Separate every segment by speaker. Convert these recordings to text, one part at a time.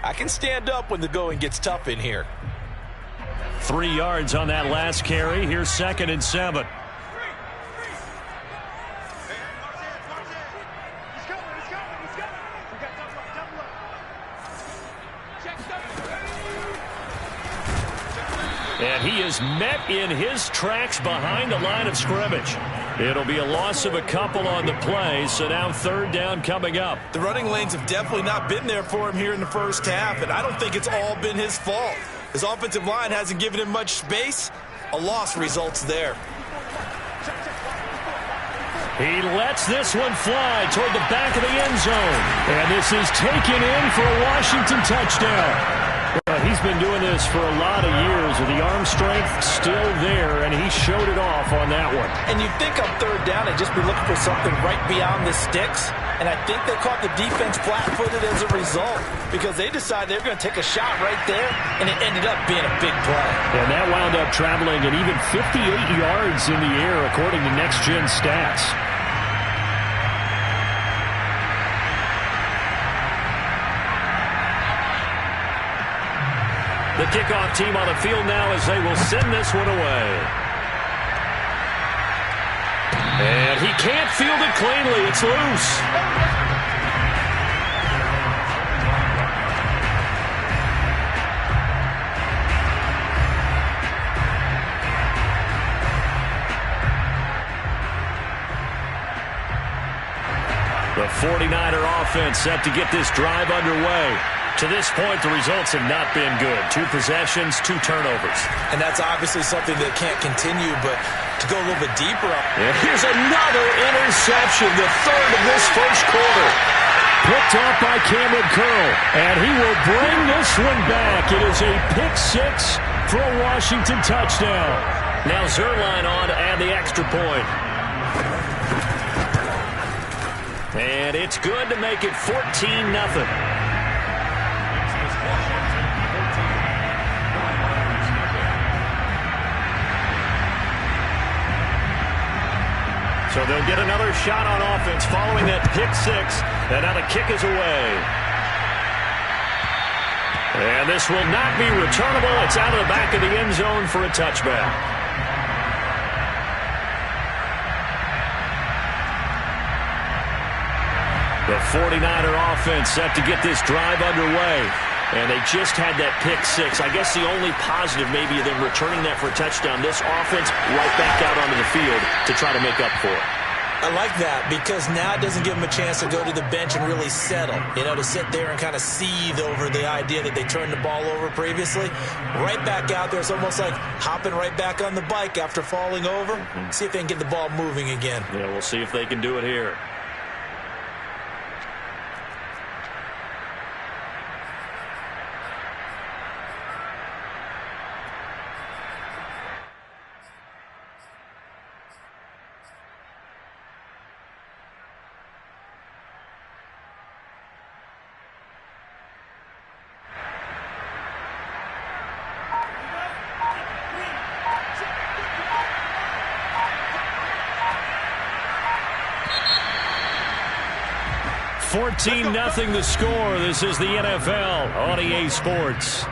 Speaker 1: I can stand up when the going gets tough in here.
Speaker 2: 3 yards on that last carry. Here's 2nd and 7. And he is met in his tracks behind the line of scrimmage. It'll be a loss of a couple on the play, so now 3rd down coming up.
Speaker 1: The running lanes have definitely not been there for him here in the first half, and I don't think it's all been his fault. His offensive line hasn't given him much space. A loss results there.
Speaker 2: He lets this one fly toward the back of the end zone. And this is taken in for a Washington touchdown. Well, he's been doing this for a lot of years with the arm strength still there, and he showed it off on that one.
Speaker 1: And you'd think on 3rd down they'd just be looking for something right beyond the sticks. And I think they caught the defense flat-footed as a result because they decided they were going to take a shot right there, and it ended up being a big play.
Speaker 2: And that wound up traveling an even 58 yards in the air according to Next Gen Stats. The kickoff team on the field now as they will send this one away. And he can't field it cleanly. It's loose. The 49er offense set to get this drive underway. To this point, the results have not been good. 2 possessions, 2 turnovers.
Speaker 1: And that's obviously something that can't continue, but to go a little bit deeper.
Speaker 2: And here's another interception, the 3rd of this first quarter. Picked off by Cameron Curl, and he will bring this one back. It is a pick-6 for a Washington touchdown. Now Zerline on to add the extra point. And it's good to make it 14-0. So they'll get another shot on offense following that pick-6. And now the kick is away. And this will not be returnable. It's out of the back of the end zone for a touchback. The 49er offense set to get this drive underway. And they just had that pick-6. I guess the only positive maybe of them returning that for a touchdown. This offense right back out onto the field to try to make up for it.
Speaker 1: I like that because now it doesn't give them a chance to go to the bench and really settle. You know, to sit there and kind of seethe over the idea that they turned the ball over previously. Right back out there. It's almost like hopping right back on the bike after falling over. See if they can get the ball moving again.
Speaker 2: Yeah, we'll see if they can do it here. $14-0 the score. This is the NFL on EA Sports.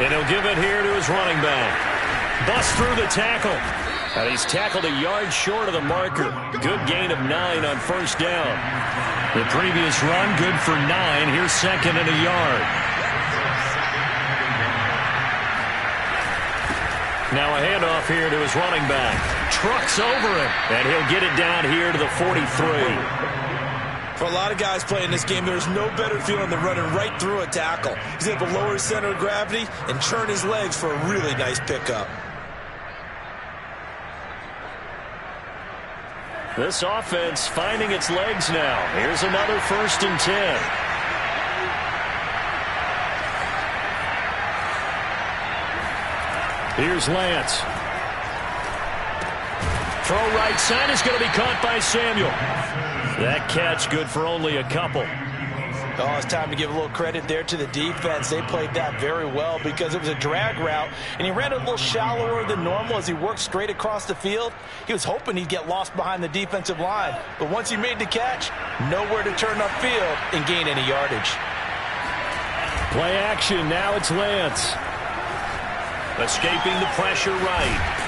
Speaker 2: And he'll give it here to his running back. Bust through the tackle. And he's tackled a yard short of the marker. Good gain of 9 on first down. The previous run, good for 9. Here's 2nd and a yard. Now a handoff here to his running back. Trucks over him. And he'll get it down here to the 43.
Speaker 1: For a lot of guys playing this game, there's no better feeling than running right through a tackle. He's able to lower his center of gravity and churn his legs for a really nice pickup.
Speaker 2: This offense finding its legs now. Here's another 1st and 10. Here's Lance. Throw right side is going to be caught by Samuel. That catch good for only a couple.
Speaker 1: Oh, it's time to give a little credit there to the defense. They played that very well because it was a drag route, and he ran a little shallower than normal as he worked straight across the field. He was hoping he'd get lost behind the defensive line, but once he made the catch, nowhere to turn upfield and gain any yardage.
Speaker 2: Play action. Now it's Lance. Escaping the pressure right.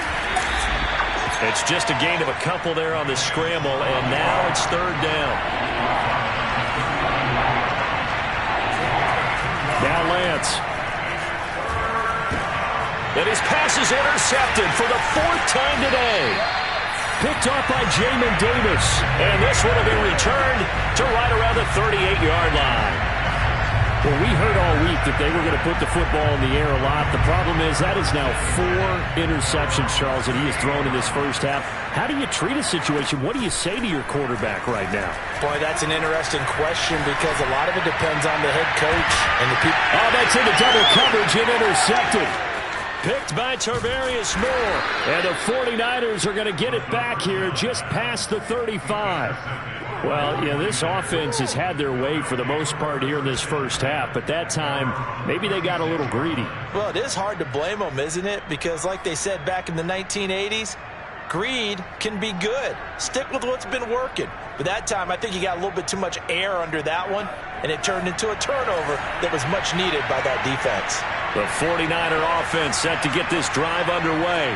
Speaker 2: It's just a gain of a couple there on the scramble, and now it's third down. Now Lance. And his pass is intercepted for the fourth time today. Picked off by Jamin Davis. And this one will be returned to right around the 38-yard line. Well, we heard all week that they were going to put the football in the air a lot. The problem is that is now 4 interceptions, Charles, that he has thrown in this first half. How do you treat a situation? What do you say to your quarterback right now?
Speaker 1: Boy, that's an interesting question because a lot of it depends on the head coach and the people.
Speaker 2: Oh, that's into double coverage and intercepted. Picked by Tarvarius Moore. And the 49ers are going to get it back here just past the 35. Well, yeah, this offense has had their way for the most part here in this first half, but that time, maybe they got a little greedy.
Speaker 1: Well, it is hard to blame them, isn't it? Because like they said back in the 1980s, greed can be good. Stick with what's been working. But that time, I think he got a little bit too much air under that one, and it turned into a turnover that was much needed by that defense.
Speaker 2: The 49er offense set to get this drive underway.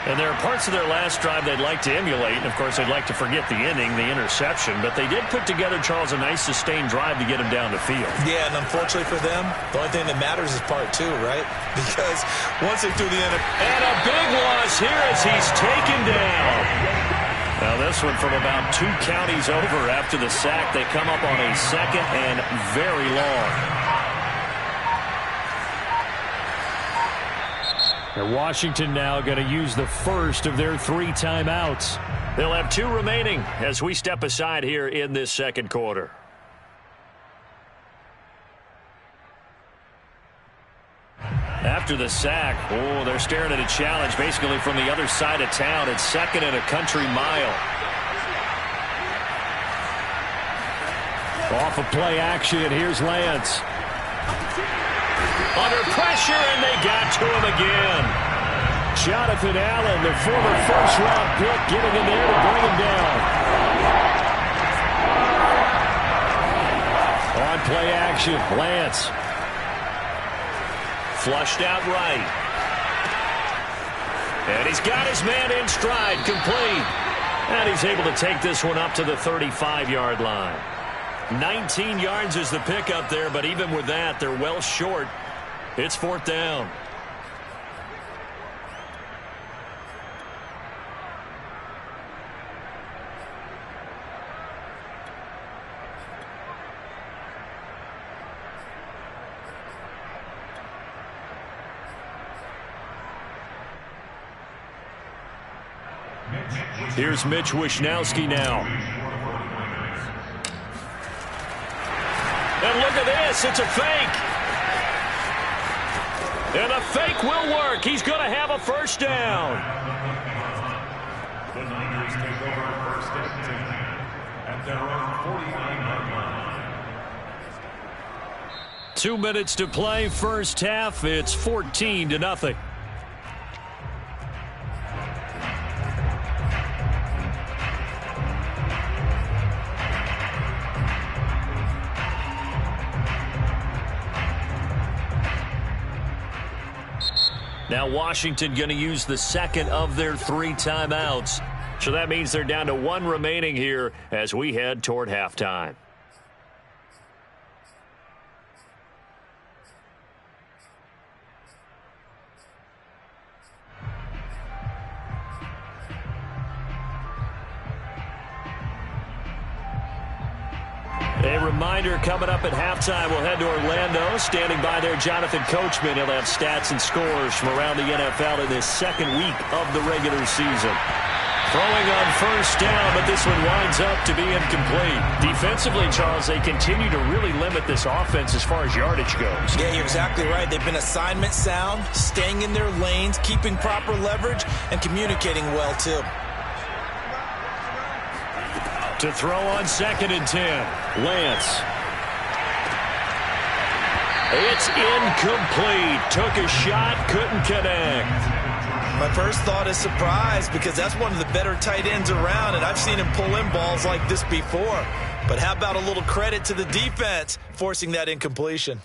Speaker 2: And there are parts of their last drive they'd like to emulate. And, of course, they'd like to forget the inning, the interception. But they did put together, Charles, a nice sustained drive to get him down the field.
Speaker 1: Yeah, and unfortunately for them, the only thing that matters is part 2, right? Because once they do the end.
Speaker 2: And a big loss here as he's taken down. Now, this one from about 2 counties over after the sack. They come up on a second and very long. And Washington now going to use the first of their 3 timeouts. They'll have 2 remaining as we step aside here in this second quarter. After the sack, oh, they're staring at a challenge basically from the other side of town. It's second and a country mile. Off of play action, here's Lance. Under pressure, and they got to him again. Jonathan Allen, the former first-round pick, getting in there to bring him down. On play action, Lance. Flushed out right. And he's got his man in stride, complete. And he's able to take this one up to the 35-yard line. 19 yards is the pickup there, but even with that, they're well short. It's fourth down. Here's Mitch Wishnowsky now. And look at this, it's a fake. And the fake will work. He's going to have a first down.
Speaker 3: The Niners take over first and 10 at their own 49-yard line.
Speaker 2: 2 minutes to play, first half. It's 14-0. Now Washington going to use the second of their 3 timeouts. So that means they're down to 1 remaining here as we head toward halftime. A reminder, coming up at halftime, we'll head to Orlando. Standing by there, Jonathan Coachman. He'll have stats and scores from around the NFL in this second week of the regular season. Throwing on first down, but this one winds up to be incomplete. Defensively, Charles, they continue to really limit this offense as far as yardage goes.
Speaker 1: Yeah, you're exactly right. They've been assignment sound, staying in their lanes, keeping proper leverage, and communicating well, too.
Speaker 2: To throw on 2nd and 10, Lance. It's incomplete. Took a shot, couldn't connect.
Speaker 1: My first thought is surprise because that's one of the better tight ends around, and I've seen him pull in balls like this before. But how about a little credit to the defense forcing that incompletion?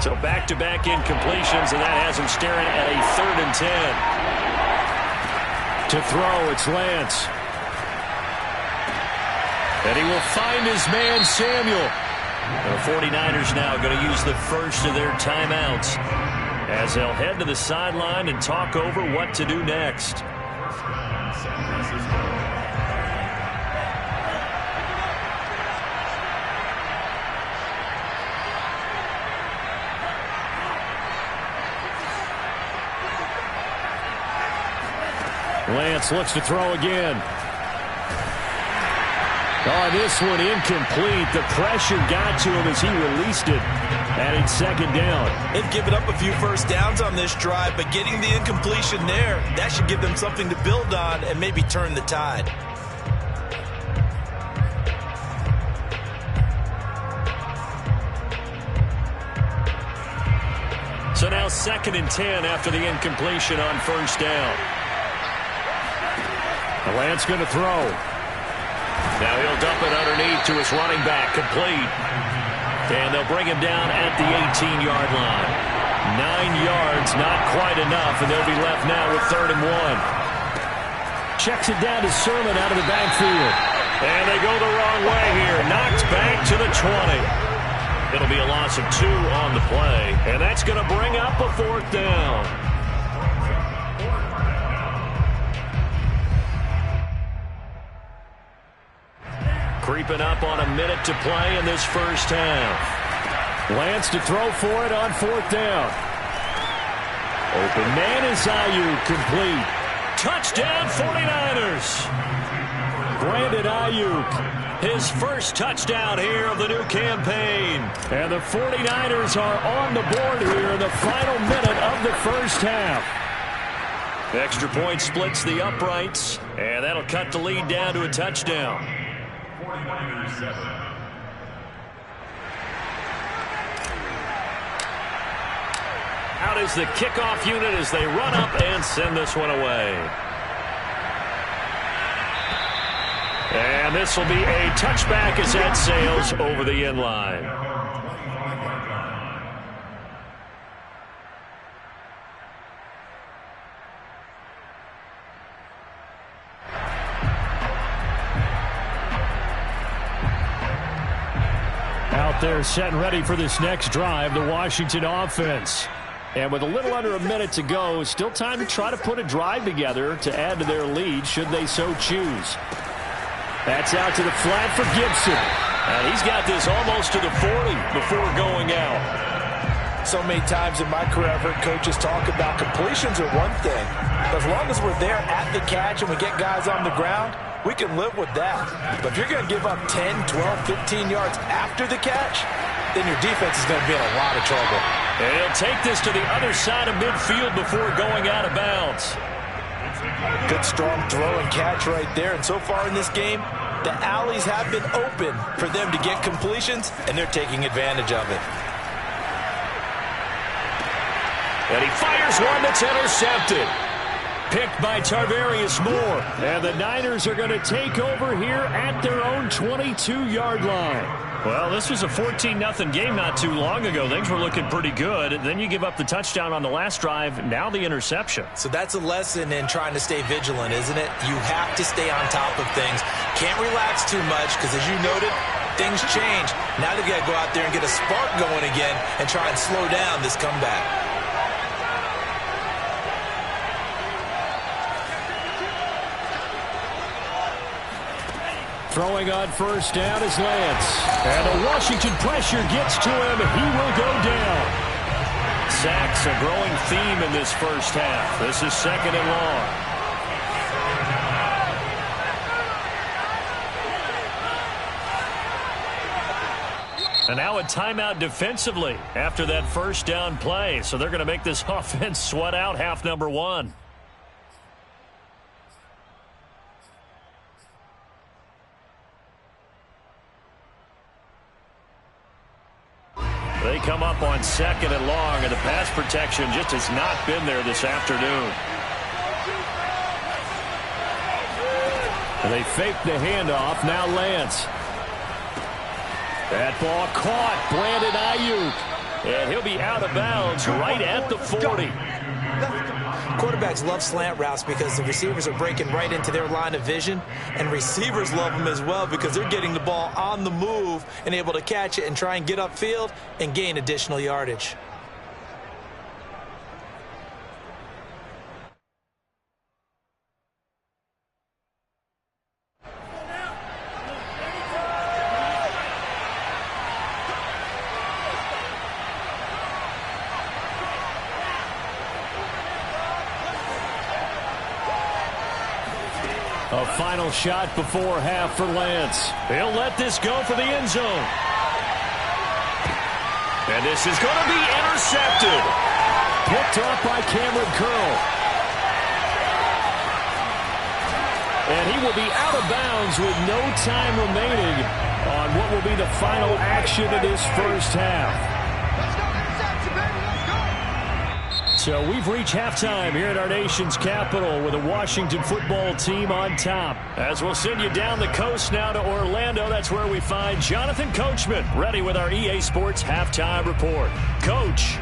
Speaker 2: So back-to-back incompletions, and that has him staring at a 3rd and 10. To throw, it's Lance. And he will find his man, Samuel. The 49ers now going to use the first of their timeouts as they'll head to the sideline and talk over what to do next. Lance looks to throw again. Oh, this one incomplete. The pressure got to him as he released it. Adding 2nd down.
Speaker 1: They've given up a few first downs on this drive, but getting the incompletion there, that should give them something to build on and maybe turn the tide.
Speaker 2: So now 2nd and 10 after the incompletion on first down. Lance going to throw. Now he'll dump it underneath to his running back, complete. And they'll bring him down at the 18-yard line. 9 yards, not quite enough, and they'll be left now with 3rd and 1. Checks it down to Sermon out of the backfield. And they go the wrong way here. Knocked back to the 20. It'll be a loss of 2 on the play, and that's going to bring up a 4th down. Creeping up on a minute to play in this first half. Lance to throw for it on 4th down. Open man is Ayuk, complete. Touchdown 49ers. Brandon Ayuk, his first touchdown here of the new campaign. And the 49ers are on the board here in the final minute of the first half. Extra point splits the uprights, and that'll cut the lead down to a touchdown.
Speaker 3: 49ers 7.
Speaker 2: Out is the kickoff unit as they run up and send this one away. And this will be a touchback as that sails over the end line. Out there set and ready for this next drive, the Washington offense. And with a little under a minute to go, still time to try to put a drive together to add to their lead should they so choose. That's out to the flat for Gibson. And he's got this almost to the 40 before going out.
Speaker 1: So many times in my career, I've heard coaches talk about completions are one thing. As long as we're there at the catch and we get guys on the ground, we can live with that. But if you're going to give up 10, 12, 15 yards after the catch, then your defense is going to be in a lot of trouble.
Speaker 2: And he'll take this to the other side of midfield before going out of bounds.
Speaker 1: Good strong throw and catch right there. And so far in this game, the alleys have been open for them to get completions, and they're taking advantage of it.
Speaker 2: And he fires one that's intercepted. Picked by Tarvarius Moore. And the Niners are going to take over here at their own 22-yard line. Well, this was a 14-0 game not too long ago. Things were looking pretty good. Then you give up the touchdown on the last drive. Now the interception.
Speaker 1: So that's a lesson in trying to stay vigilant, isn't it? You have to stay on top of things. Can't relax too much because, as you noted, things change. Now they've got to go out there and get a spark going again and try and slow down this comeback.
Speaker 2: Throwing on first down is Lance. And the Washington pressure gets to him. He will go down. Sacks a growing theme in this first half. This is second and long. And now a timeout defensively after that first down play. So they're going to make this offense sweat out half number one. They come up on second and long, and the pass protection just has not been there this afternoon. And they fake the handoff. Now Lance. That ball caught. Brandon Ayuk. And he'll be out of bounds right at the 40.
Speaker 1: Quarterbacks love slant routes because the receivers are breaking right into their line of vision, and receivers love them as well because they're getting the ball on the move and able to catch it and try and get upfield and gain additional yardage.
Speaker 2: A final shot before half for Lance. He'll let this go for the end zone. And this is going to be intercepted. Picked off by Cameron Curl. And he will be out of bounds with no time remaining on what will be the final action of this first half. So we've reached halftime here at our nation's capital with a Washington football team on top. As we'll send you down the coast now to Orlando, that's where we find Jonathan Coachman ready with our EA Sports halftime report. Coach.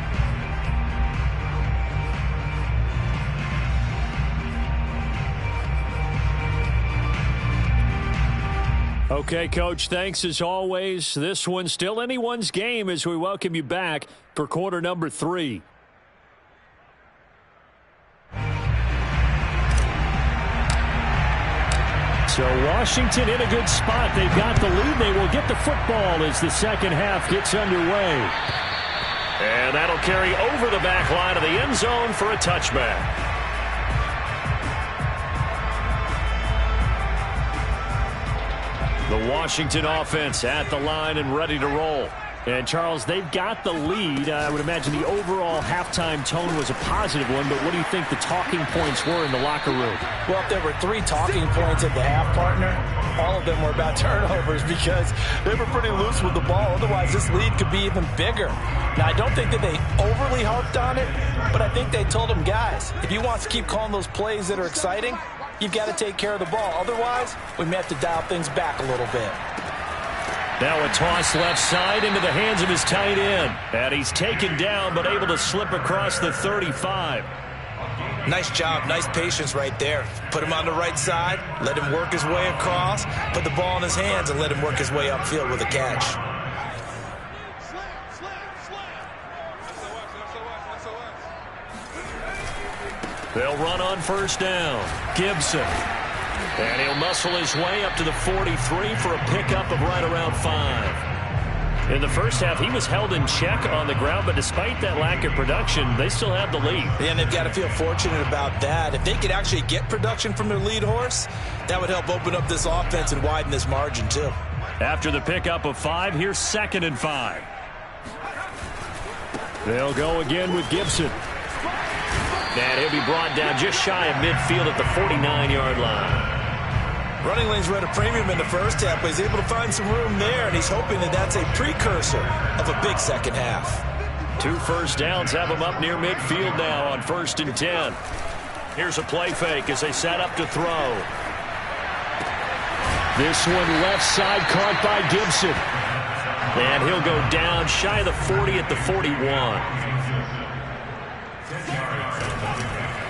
Speaker 2: Okay, Coach, thanks as always. This one's still anyone's game as we welcome you back for quarter number 3. So Washington in a good spot. They've got the lead. They will get the football as the second half gets underway. And that'll carry over the back line of the end zone for a touchback. The Washington offense at the line and ready to roll. And, Charles, they've got the lead. I would imagine the overall halftime tone was a positive one, but what do you think the talking points were in the locker room?
Speaker 1: Well, if there were 3 talking points at the half, partner, all of them were about turnovers because they were pretty loose with the ball. Otherwise, this lead could be even bigger. Now, I don't think that they overly harped on it, but I think they told them, guys, if you want to keep calling those plays that are exciting, you've got to take care of the ball. Otherwise, we may have to dial things back a little bit.
Speaker 2: Now a toss left side into the hands of his tight end. And he's taken down but able to slip across the 35.
Speaker 1: Nice job. Nice patience right there. Put him on the right side. Let him work his way across. Put the ball in his hands and let him work his way upfield with a catch.
Speaker 2: They'll run on first down. Gibson. And he'll muscle his way up to the 43 for a pickup of right around 5. In the first half, he was held in check on the ground, but despite that lack of production, they still have the lead.
Speaker 1: And they've got to feel fortunate about that. If they could actually get production from their lead horse, that would help open up this offense and widen this margin, too.
Speaker 2: After the pickup of 5, here's 2nd and 5. They'll go again with Gibson. And he'll be brought down just shy of midfield at the 49-yard line.
Speaker 1: Running lanes were at a premium in the first half, but he's able to find some room there, and he's hoping that that's a precursor of a big second half.
Speaker 2: 2 first downs have him up near midfield now on 1st and 10. Here's a play fake as they set up to throw. This one left side caught by Gibson. And he'll go down shy of the 40 at the 41.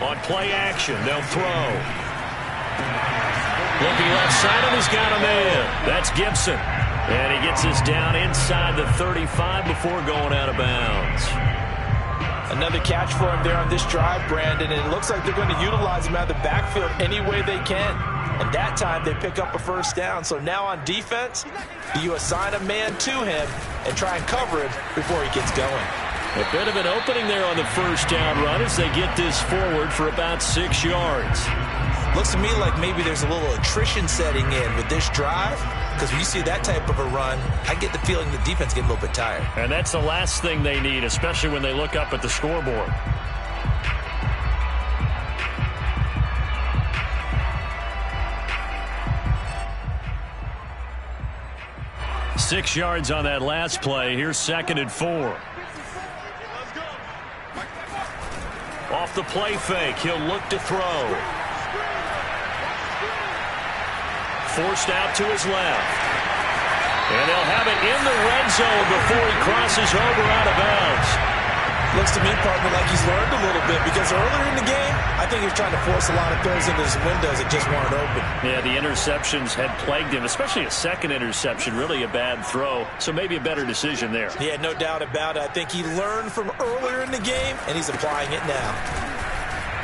Speaker 2: On play action, they'll throw. Looking left side, and he's got a man. That's Gibson. And he gets us down inside the 35 before going out of bounds.
Speaker 1: Another catch for him there on this drive, Brandon, and it looks like they're going to utilize him out of the backfield any way they can. And that time they pick up a first down. So now on defense, you assign a man to him and try and cover him before he gets going.
Speaker 2: A bit of an opening there on the first down run as they get this forward for about 6 yards.
Speaker 1: Looks to me like maybe there's a little attrition setting in with this drive, because when you see that type of a run, I get the feeling the defense getting a little bit tired.
Speaker 2: And that's the last thing they need, especially when they look up at the scoreboard. Six yards on that last play. Here's 2nd and 4. Off the play fake, he'll look to throw. Forced out to his left. And they'll have it in the red zone before he crosses over out of bounds.
Speaker 1: Looks to me, partner, like he's learned a little bit, because earlier in the game, I think he was trying to force a lot of throws into his windows that just weren't open.
Speaker 2: Yeah, the interceptions had plagued him, especially a second interception, really a bad throw. So maybe a better decision there.
Speaker 1: Yeah, no doubt about it. I think he learned from earlier in the game, and he's applying it now.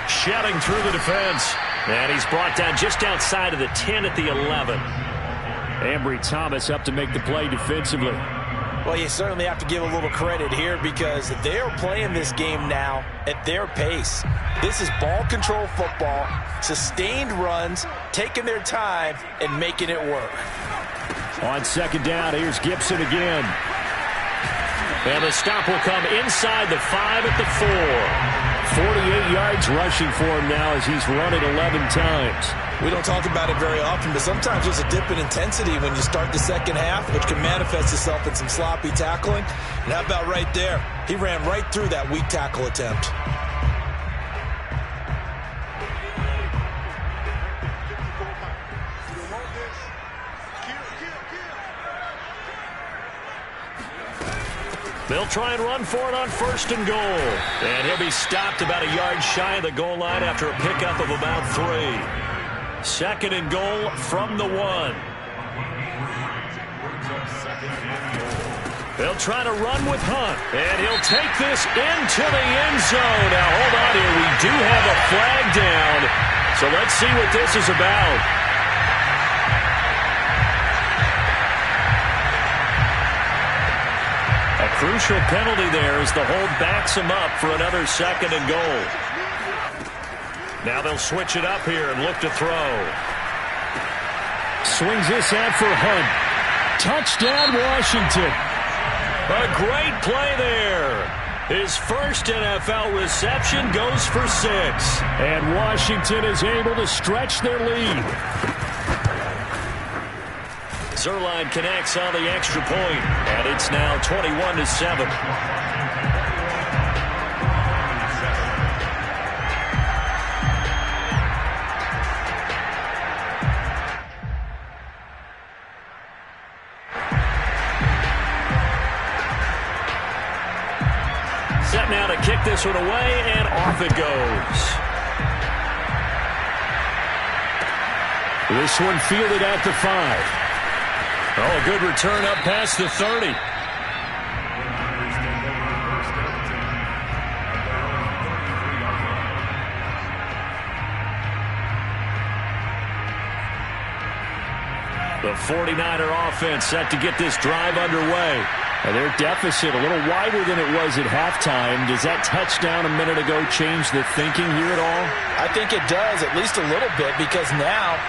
Speaker 2: Shouting through the defense. And he's brought down just outside of the 10 at the 11. Ambry Thomas up to make the play defensively.
Speaker 1: Well, you certainly have to give a little credit here, because they are playing this game now at their pace. This is ball control football, sustained runs, taking their time and making it work.
Speaker 2: On 2nd down, here's Gibson again. And the stop will come inside the 5 at the 4. 48 yards rushing for him now as he's run it 11 times.
Speaker 1: We don't talk about it very often, but sometimes there's a dip in intensity when you start the second half, which can manifest itself in some sloppy tackling. And how about right there? He ran right through that weak tackle attempt.
Speaker 2: They'll try and run for it on 1st and goal. And he'll be stopped about a yard shy of the goal line after a pickup of about 3. 2nd and goal from the 1. They'll try to run with Hunt. And he'll take this into the end zone. Now, hold on here. We do have a flag down. So let's see what this is about. Crucial penalty there as the hold backs him up for another 2nd and goal. Now they'll switch it up here and look to throw. Swings this out for Hunt. Touchdown, Washington. A great play there. His first NFL reception goes for 6. And Washington is able to stretch their lead. Zerline connects on the extra point, and it's now 21-7. Set now to kick this one away, and off it goes. This one fielded at the 5. Oh, a good return up past the 30. The 49er offense set to get this drive underway. And their deficit a little wider than it was at halftime. Does that touchdown a minute ago change the thinking here at all?
Speaker 1: I think it does, at least a little bit, because now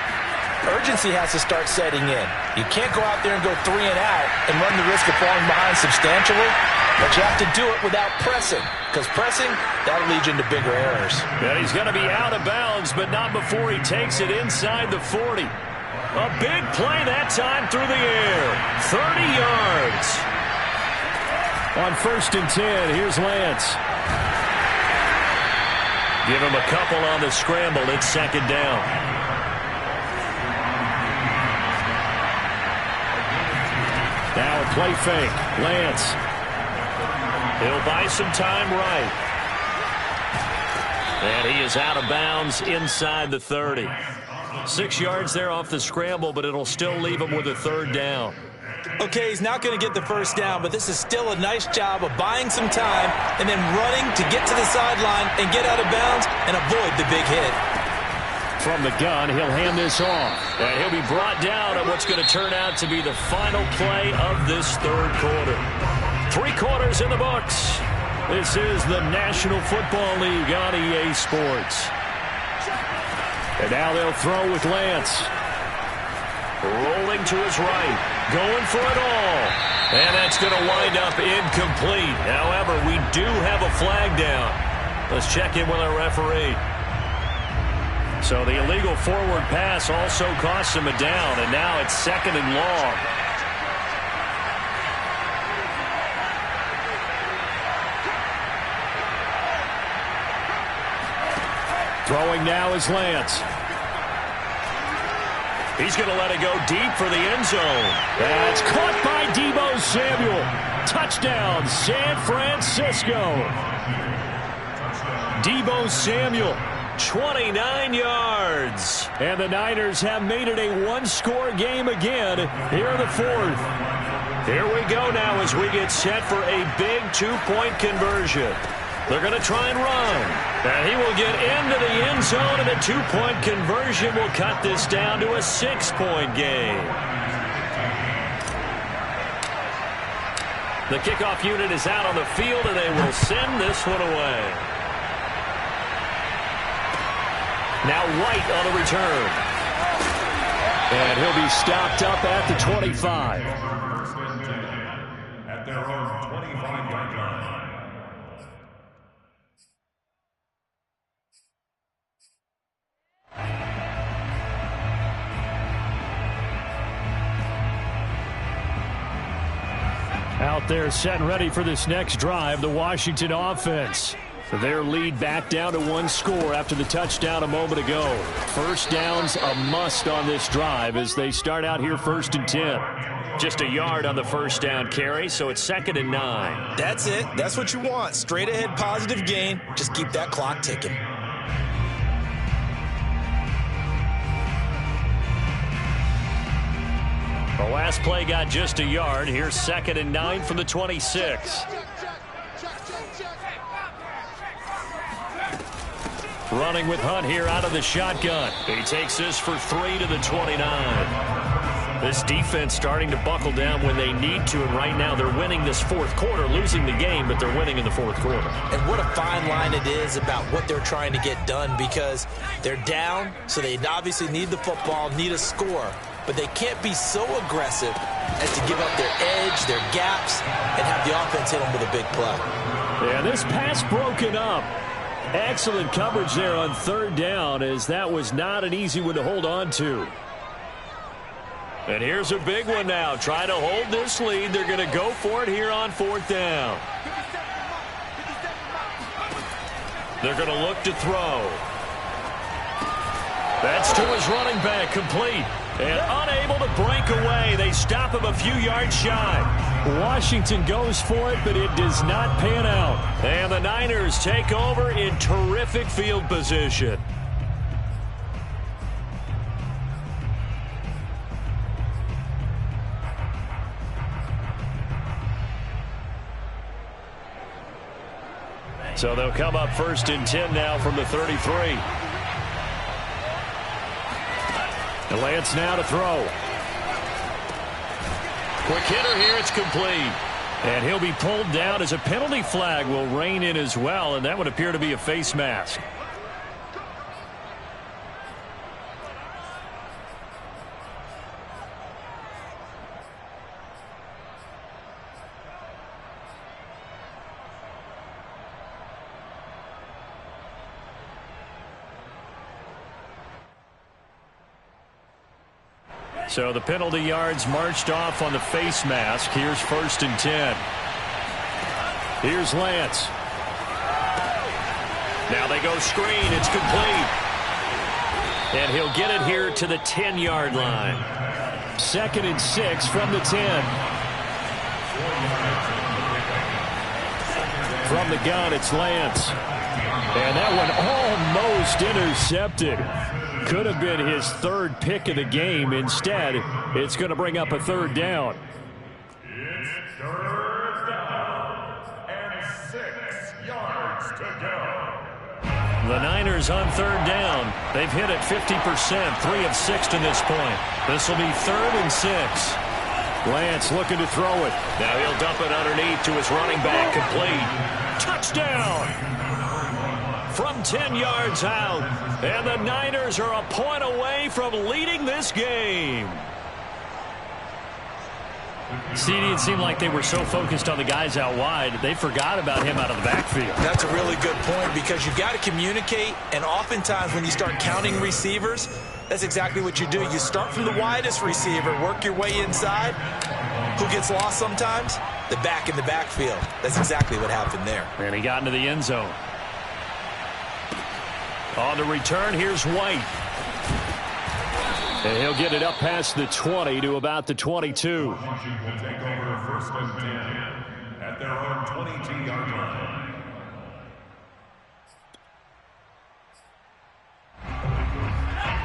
Speaker 1: urgency has to start setting in. You can't go out there and go 3 and out and run the risk of falling behind substantially, but you have to do it without pressing, because pressing, that'll lead you into bigger errors.
Speaker 2: And he's going to be out of bounds, but not before he takes it inside the 40. A big play that time through the air. 30 yards. On 1st and 10, here's Lance. Give him a couple on the scramble. It's 2nd down. Now a play fake. Lance. He'll buy some time right. And he is out of bounds inside the 30. 6 yards there off the scramble, but it'll still leave him with a 3rd down.
Speaker 1: Okay, he's not going to get the first down, but this is still a nice job of buying some time and then running to get to the sideline and get out of bounds and avoid the big hit.
Speaker 2: From the gun, he'll hand this off. And he'll be brought down at what's going to turn out to be the final play of this third quarter. 3 quarters in the books. This is the National Football League on EA Sports. And now they'll throw with Lance. Rolling to his right. Going for it all. And that's going to wind up incomplete. However, we do have a flag down. Let's check in with our referee. So the illegal forward pass also costs him a down, and now it's 2nd and long. Throwing now is Lance. He's going to let it go deep for the end zone. That's caught by Deebo Samuel. Touchdown, San Francisco. Deebo Samuel. 29 yards. And the Niners have made it a one-score game again here in the fourth. Here we go now as we get set for a big 2-point conversion. They're going to try and run. And he will get into the end zone, and a 2-point conversion will cut this down to a 6-point game. The kickoff unit is out on the field, and they will send this one away. Now White on the return. And he'll be stopped up at the 25.
Speaker 3: At their own 25-yard line.
Speaker 2: Out there set and ready for this next drive, the Washington offense. Their lead back down to 1 score after the touchdown a moment ago. First down's a must on this drive as they start out here 1st and 10. Just a yard on the first down carry, so it's 2nd and 9.
Speaker 1: That's it. That's what you want. Straight ahead positive gain. Just keep that clock ticking.
Speaker 2: The last play got just a yard. Here's 2nd and 9 from the 26. Running with Hunt here out of the shotgun. He takes this for 3 to the 29. This defense starting to buckle down when they need to, and right now they're winning this fourth quarter, losing the game, but they're winning in the fourth quarter.
Speaker 1: And what a fine line it is about what they're trying to get done, because they're down, so they obviously need the football, need a score, but they can't be so aggressive as to give up their edge, their gaps, and have the offense hit them with a big play.
Speaker 2: Yeah, this pass broken up. Excellent coverage there on 3rd down, as that was not an easy one to hold on to. And here's a big one now. Trying to hold this lead. They're going to go for it here on 4th down. They're going to look to throw. That's to his running back, complete. And unable to break away. They stop him a few yards shy. Washington goes for it, but it does not pan out. And the Niners take over in terrific field position. So they'll come up 1st and 10 now from the 33. And Lance now to throw. Quick hitter here, it's complete. And he'll be pulled down as a penalty flag will rein in as well, and that would appear to be a face mask. So the penalty yards marched off on the face mask. Here's 1st and 10. Here's Lance. Now they go screen. It's complete. And he'll get it here to the 10-yard line. 2nd and 6 from the 10. From the gun, it's Lance. And that one almost intercepted. Could have been his third pick of the game. Instead, it's going to bring up a third down.
Speaker 3: It's third down and 6 yards to go.
Speaker 2: The Niners on third down. They've hit it 50%, 3 of 6 to this point. This will be 3rd and 6. Lance looking to throw it. Now he'll dump it underneath to his running back, complete. Touchdown! From 10 yards out. And the Niners are a point away from leading this game. CD, it seemed like they were so focused on the guys out wide, they forgot about him out of the backfield.
Speaker 1: That's a really good point because you've got to communicate, and oftentimes when you start counting receivers, that's exactly what you do. You start from the widest receiver, work your way inside. Who gets lost sometimes? The back in the backfield. That's exactly what happened there.
Speaker 2: And he got into the end zone. On the return, here's White. And he'll get it up past the 20 to about the 22.
Speaker 3: Washington will take over 1st and 10 at their own 22-yard line.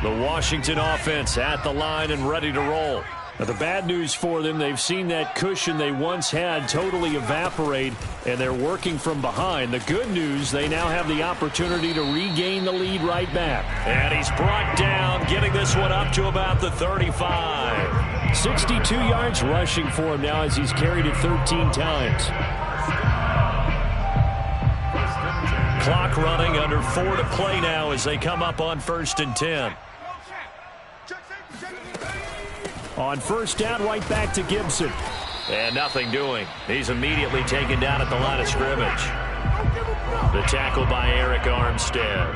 Speaker 2: The Washington offense at the line and ready to roll. Now, the bad news for them, they've seen that cushion they once had totally evaporate, and they're working from behind. The good news, they now have the opportunity to regain the lead right back. And he's brought down, getting this one up to about the 35. 62 yards rushing for him now as he's carried it 13 times. Clock running, under 4 to play now as they come up on 1st and 10. On 1st down, right back to Gibson. And nothing doing. He's immediately taken down at the line of scrimmage. The tackle by Eric Armstead.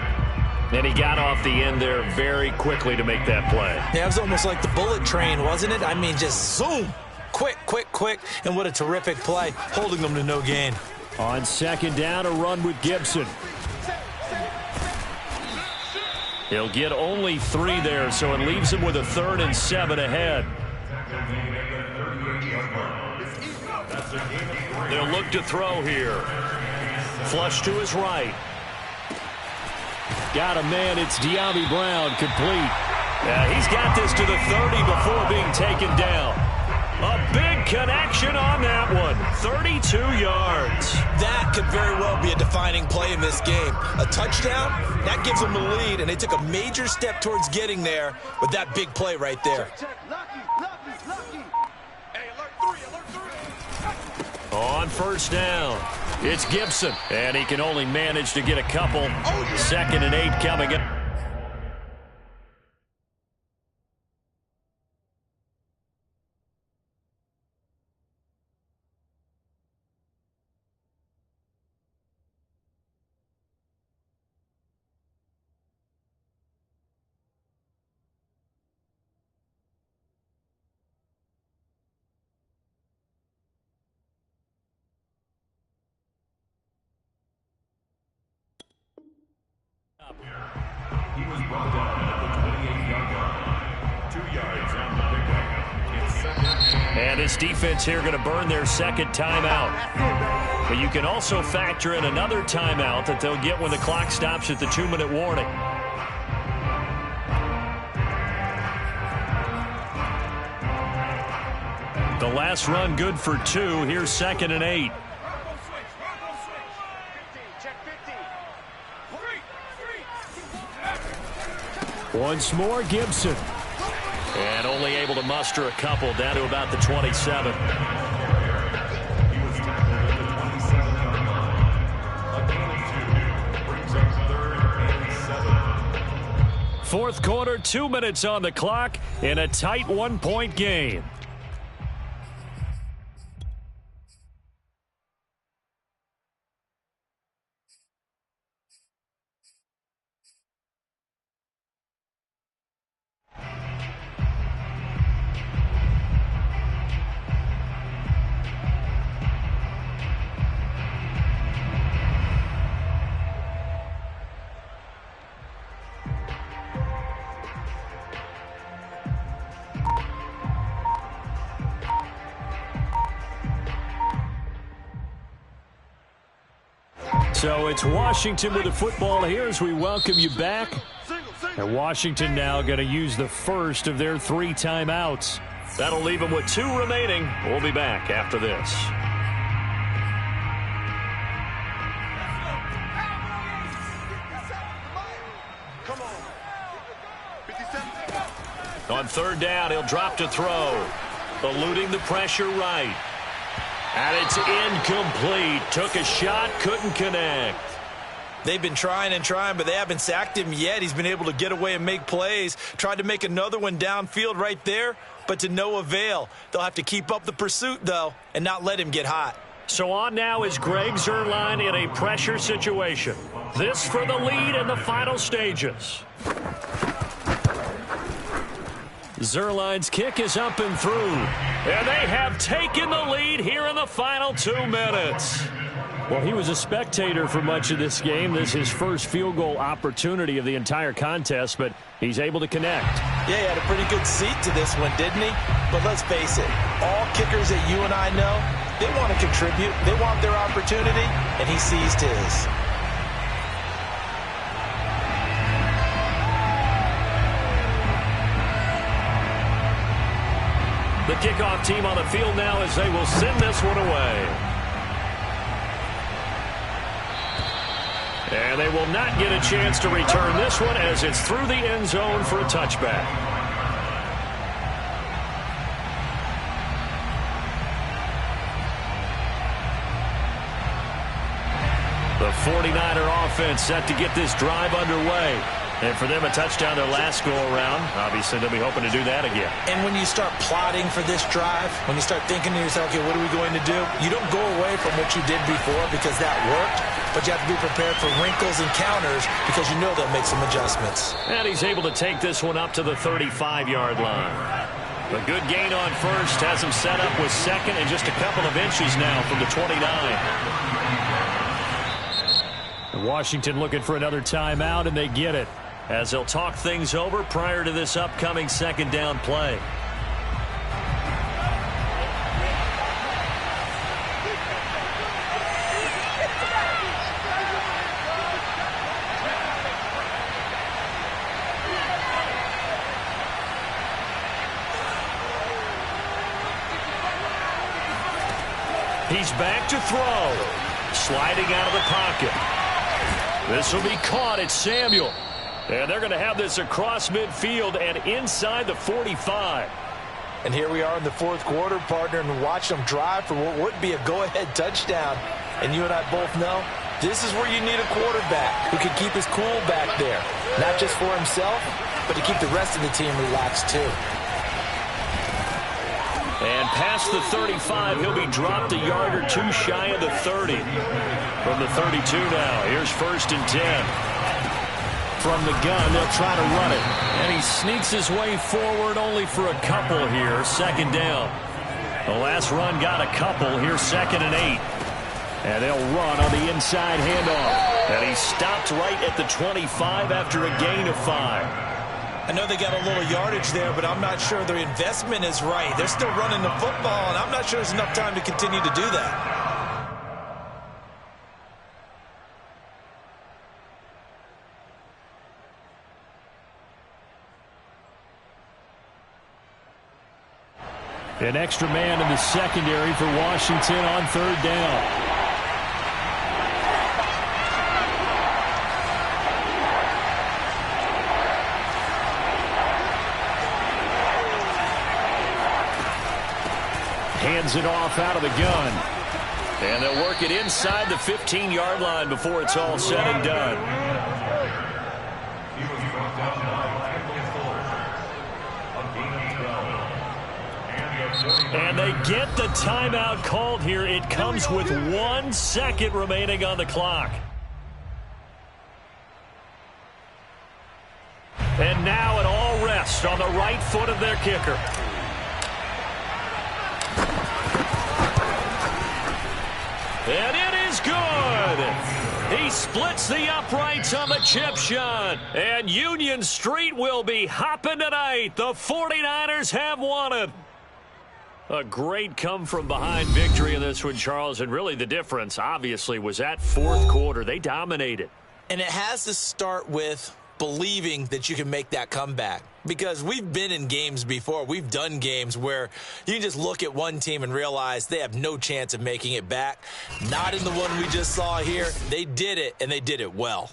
Speaker 2: And he got off the end there very quickly to make that play.
Speaker 1: Yeah, it was almost like the bullet train, wasn't it? I mean, just zoom. Quick, quick, quick. And what a terrific play, holding them to no gain.
Speaker 2: On 2nd down, a run with Gibson. He'll get only 3 there, so it leaves him with a 3rd and 7 ahead. They'll look to throw here. Flush to his right. Got a man, it's De'Ami Brown, complete. He's got this to the 30 before being taken down. A big connection on that one. 32 yards.
Speaker 1: That could very well be a defining play in this game. A touchdown, that gives them the lead, and they took a major step towards getting there with that big play right there.
Speaker 2: On 1st down, it's Gibson, and he can only manage to get a couple. 2nd and 8 coming up.
Speaker 3: He was brought down at the 28-yard line. 2 yards on the pickup. It's 2nd.
Speaker 2: And his defense here going to burn their 2nd timeout. But you can also factor in another timeout that they'll get when the clock stops at the 2-minute warning. The last run good for 2. Here's 2nd and 8. Once more, Gibson. And only able to muster a couple down to about the 27.
Speaker 3: He was tackled at the 27-yard line. A gain of 2 brings up 3rd and 7.
Speaker 2: 4th quarter, 2 minutes on the clock in a tight 1-point game. So it's Washington with the football here as we welcome you back. And Washington now going to use the first of their 3 timeouts. That'll leave them with 2 remaining. We'll be back after this. On 3rd down, he'll drop to throw. Eluding the pressure right. And it's incomplete. Took a shot, couldn't connect.
Speaker 1: They've been trying and trying, but they haven't sacked him yet. He's been able to get away and make plays. Tried to make another one downfield right there, but to no avail. They'll have to keep up the pursuit, though, and not let him get hot.
Speaker 2: So on now is Greg Zuerlein in a pressure situation. This for the lead in the final stages. Zuerlein's kick is up and through. And they have taken the lead here in the final 2 minutes. Well, he was a spectator for much of this game. This is his first field goal opportunity of the entire contest, but he's able to connect.
Speaker 1: Yeah, he had a pretty good seat to this one, didn't he? But let's face it, all kickers that you and I know, they want to contribute. They want their opportunity, and he seized his.
Speaker 2: The kickoff team on the field now as they will send this one away. And they will not get a chance to return this one as it's through the end zone for a touchback. The 49er offense set to get this drive underway. And for them, a touchdown their last go-around. Obviously, they'll be hoping to do that again.
Speaker 1: And when you start plotting for this drive, when you start thinking to yourself, okay, what are we going to do? You don't go away from what you did before because that worked, but you have to be prepared for wrinkles and counters because you know they'll make some adjustments.
Speaker 2: And he's able to take this one up to the 35-yard line. A good gain on first has him set up with second and just a couple of inches now from the 29. Washington looking for another timeout, and they get it, as they'll talk things over prior to this upcoming 2nd down play. He's back to throw. Sliding out of the pocket. This will be caught at Samuel. And they're going to have this across midfield and inside the 45.
Speaker 1: And here we are in the 4th quarter, partner, and watch them drive for what would be a go-ahead touchdown. And you and I both know this is where you need a quarterback who can keep his cool back there. Not just for himself, but to keep the rest of the team relaxed too.
Speaker 2: And past the 35, he'll be dropped a yard or 2 shy of the 30. From the 32 now, here's 1st and 10. From the gun, they'll try to run it. And he sneaks his way forward only for a couple here. 2nd down. The last run got a couple. Here's 2nd and 8. And they'll run on the inside handoff. And he stopped right at the 25 after a gain of 5.
Speaker 1: I know they got a little yardage there, but I'm not sure their investment is right. They're still running the football, and I'm not sure there's enough time to continue to do that.
Speaker 2: An extra man in the secondary for Washington on 3rd down. Hands it off out of the gun. And they'll work it inside the 15-yard line before it's all said and done.
Speaker 3: He was brought down by
Speaker 2: And they get the timeout called here. It comes with 1 second remaining on the clock. And now it all rests on the right foot of their kicker. And it is good. He splits the uprights on the chip shot. And Union Street will be hopping tonight. The 49ers have won it. A great come-from-behind victory in this one, Charles. And really the difference, obviously, was that 4th quarter. They dominated.
Speaker 1: And it has to start with believing that you can make that comeback. Because we've been in games before. We've done games where you can just look at one team and realize they have no chance of making it back. Not in the one we just saw here. They did it, and they did it well.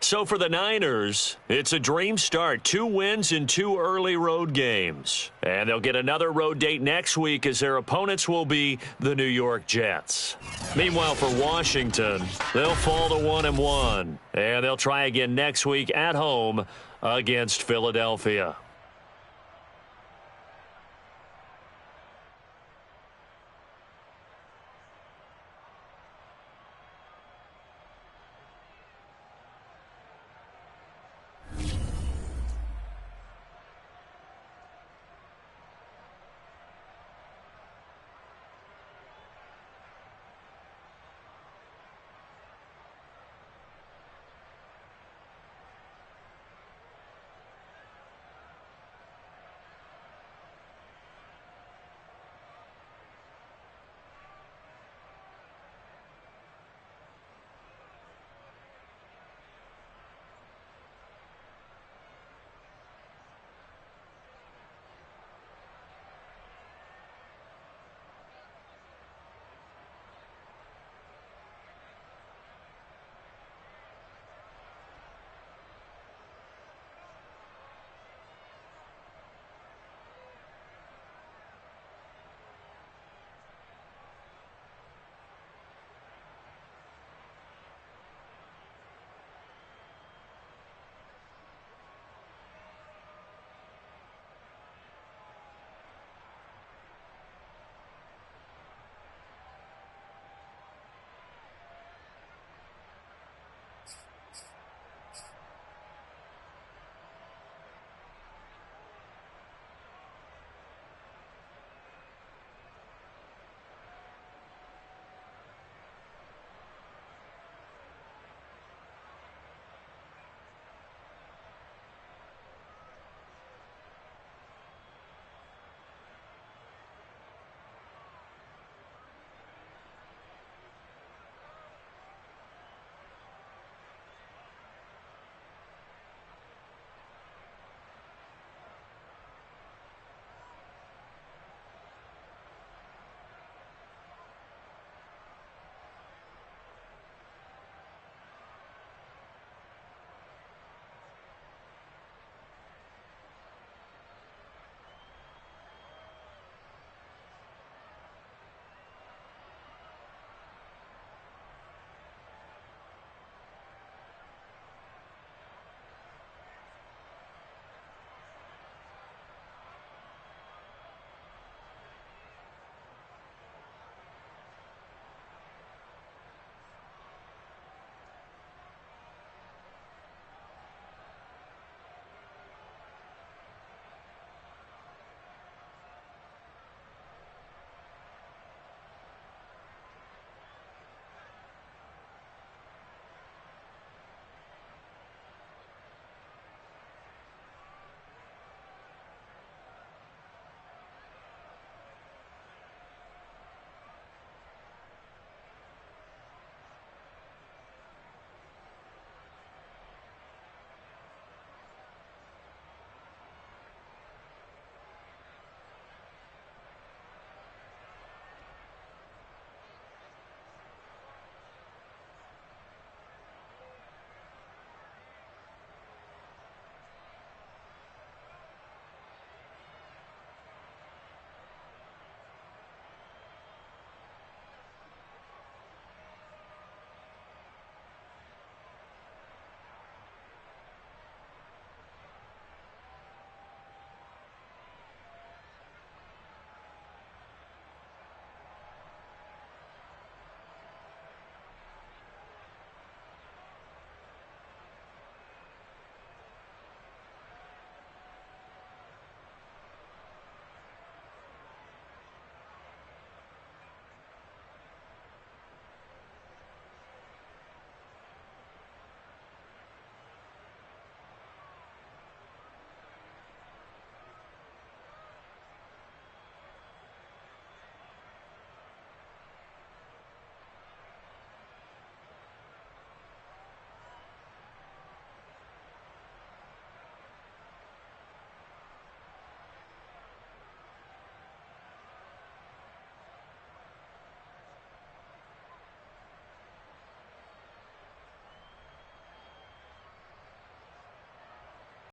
Speaker 2: So for the Niners, it's a dream start. 2 wins in 2 early road games. And they'll get another road date next week as their opponents will be the New York Jets. Meanwhile, for Washington, they'll fall to 1-1. And they'll try again next week at home against Philadelphia.